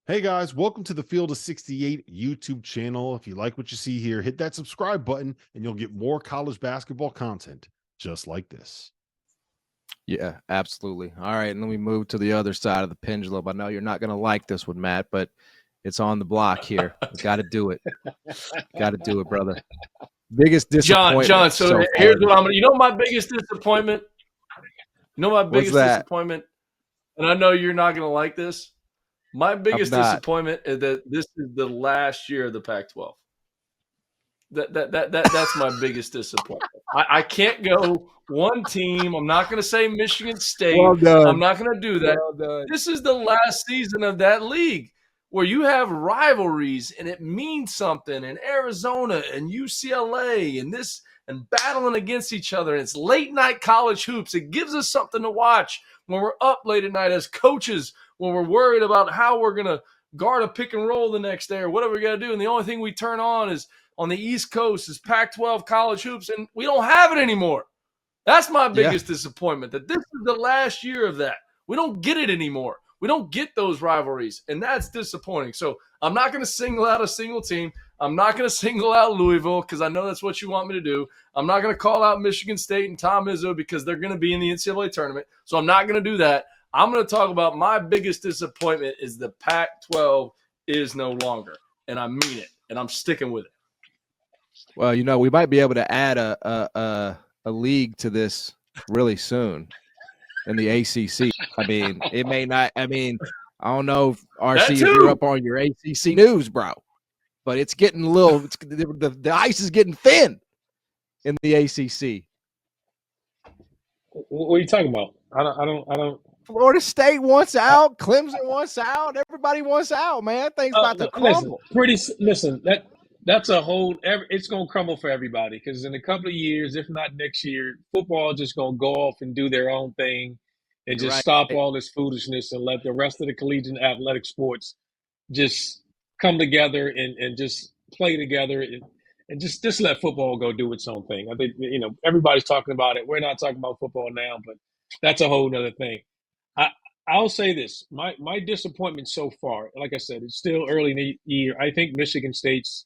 Hey guys, welcome to the Field of 68 YouTube channel. If you like what you see here, hit that subscribe button and you'll get more college basketball content just like this. Yeah, absolutely. All right, and then we move to the other side of the pendulum. I know you're not going to like this one, Matt, but it's on the block here. We got to do it. Got to do it, brother. Biggest disappointment. John. So here's what I'm going to. You know my biggest disappointment. Disappointment, and I know you're not going to like this. My biggest disappointment is that this is the last year of the Pac-12. That's my biggest disappointment. I can't go one team. I'm not going to say Michigan State. Well done. I'm not going to do that. Well, this is the last season of that league where you have rivalries and it means something. And Arizona and UCLA and battling against each other. And it's late night college hoops. It gives us something to watch when we're up late at night as coaches, when we're worried about how we're going to guard a pick and roll the next day or whatever we got to do. And the only thing we turn on is on the East Coast is Pac-12 college hoops, and we don't have it anymore. That's my biggest disappointment, that this is the last year of that. We don't get it anymore. We don't get those rivalries, and that's disappointing. So I'm not going to single out a single team. I'm not going to single out Louisville because I know that's what you want me to do. I'm not going to call out Michigan State and Tom Izzo because they're going to be in the NCAA tournament. So I'm not going to do that. I'm going to talk about my biggest disappointment is the Pac-12 is no longer, and I mean it, and I'm sticking with it. Well, you know, we might be able to add a league to this really soon in the ACC. I mean, it may not. I mean, I don't know if RC if you're up on your ACC news, bro, but it's getting a little. The ice is getting thin in the ACC. What are you talking about? I don't. Florida State wants out. Clemson wants out. Everybody wants out, man. Things about to crumble. Listen. That's a whole. It's gonna crumble for everybody because in a couple of years, if not next year, football is just gonna go off and do their own thing, and just stop all this foolishness and let the rest of the collegiate athletic sports just come together and just play together and just let football go do its own thing. I think everybody's talking about it. We're not talking about football now, but that's a whole other thing. I'll say this: my disappointment so far, like I said, it's still early in the year. I think Michigan State's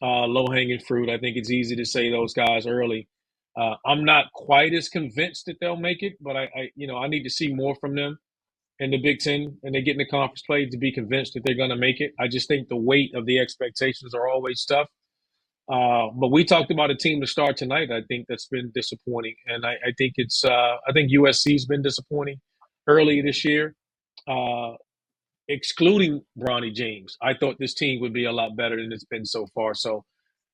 low-hanging fruit. I think it's easy to say those guys early. I'm not quite as convinced that they'll make it, but I need to see more from them in the Big Ten and they get in the conference play to be convinced that they're going to make it. I just think the weight of the expectations are always tough. But we talked about a team to start tonight. I think that's been disappointing, and I think I think USC's been disappointing early this year. Excluding Bronny James, I thought this team would be a lot better than it's been so far. So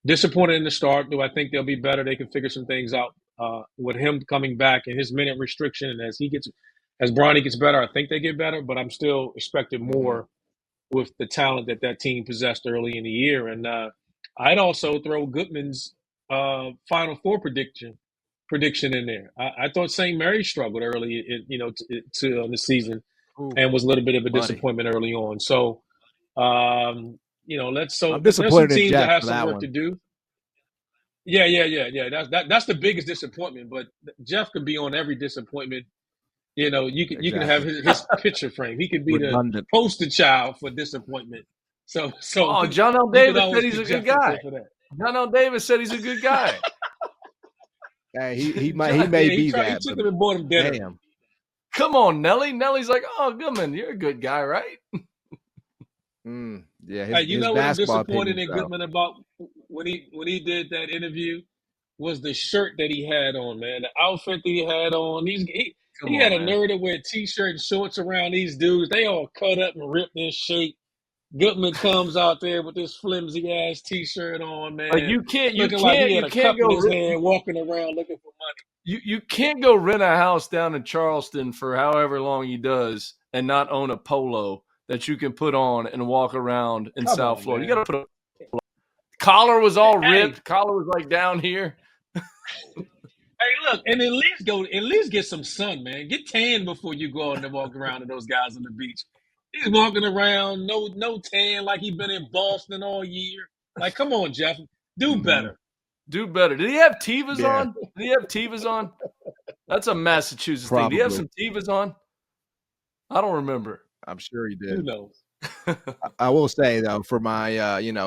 disappointed in the start. Do I think they'll be better? They can figure some things out with him coming back and his minute restriction. And as Bronny gets better, I think they get better. But I'm still expecting more with the talent that team possessed early in the year. And I'd also throw Goodman's Final Four prediction in there. I thought St. Mary struggled early, to the season. And was a little bit of a disappointment early on. So, I'm disappointed there's some teams that have some work to do. Yeah. That's the biggest disappointment. But Jeff could be on every disappointment. You can have his picture frame. He could be the poster child for disappointment. So John L. Davis said he's a good guy. John L. Davis said he's a good guy. Hey, he may be that. He took him and bought him dinner. Damn. Come on, Nelly. Nelly's like, oh, Goodman, you're a good guy, right? Yeah. You know what I'm disappointed in Goodman about when he did that interview was the shirt that he had on, man. The outfit that he had on. He had a nerve to wear T-shirt and shorts around these dudes. They all cut up and ripped in shape. Goodman comes out there with this flimsy ass T-shirt on, man. You can't go walking around looking for money. You can't go rent a house down in Charleston for however long he does and not own a polo that you can put on and walk around in South Florida. You got to put a collar was all ripped. Collar was like down here. Hey, look, and at least get some sun, man. Get tan before you go out and walk around to those guys on the beach. He's walking around, no tan, like he's been in Boston all year. Like, come on, Jeff, do better. Do better. Did he have Tevas on? Did he have Tevas on? That's a Massachusetts thing. Did he have some Tevas on? I don't remember. I'm sure he did. Who knows? I will say though, for my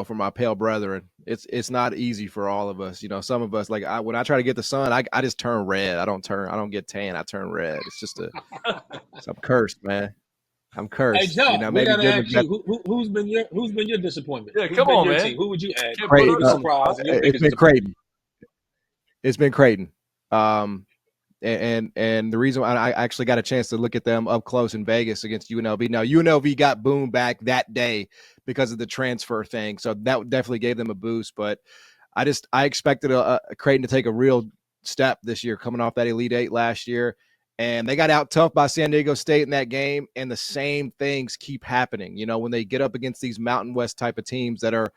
for my pale brethren, it's not easy for all of us. Some of us, like when I try to get the sun, I just turn red. I don't get tan. I turn red. It's just I'm cursed, man. I'm cursed. Hey, Joe, we maybe gotta Goodman ask you who's been your disappointment? Yeah, Who's come been on, your man. team? Who would you add? Creighton, Your biggest surprise and your it's biggest been disappointment? Creighton. It's been Creighton. And the reason I actually got a chance to look at them up close in Vegas against UNLV. Now UNLV got boomed back that day because of the transfer thing, so that definitely gave them a boost. But I expected a Creighton to take a real step this year, coming off that Elite Eight last year, and they got out tough by San Diego State in that game. And the same things keep happening. When they get up against these Mountain West type of teams that are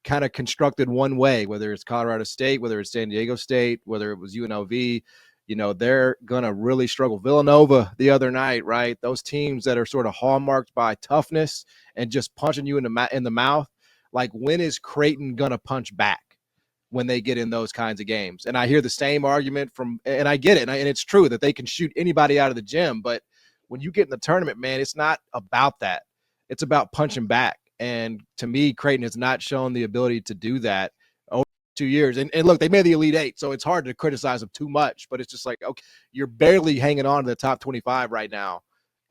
kind of constructed one way, whether it's Colorado State, whether it's San Diego State, whether it was UNLV. They're going to really struggle. Villanova the other night, right? Those teams that are sort of hallmarked by toughness and just punching you in the mouth. Like, when is Creighton going to punch back when they get in those kinds of games? And I hear the same argument and I get it. And it's true that they can shoot anybody out of the gym. But when you get in the tournament, man, it's not about that. It's about punching back. And to me, Creighton has not shown the ability to do that 2 years. And look, they made the Elite Eight, so it's hard to criticize them too much, but it's just like, okay, you're barely hanging on to the top 25 right now,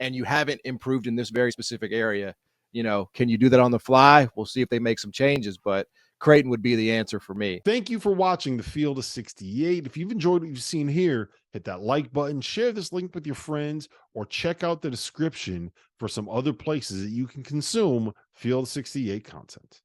and you haven't improved in this very specific area. Can you do that on the fly? We'll see if they make some changes, but Creighton would be the answer for me. Thank you for watching the Field of 68. If you've enjoyed what you've seen here, hit that like button, share this link with your friends, or check out the description for some other places that you can consume Field of 68 content.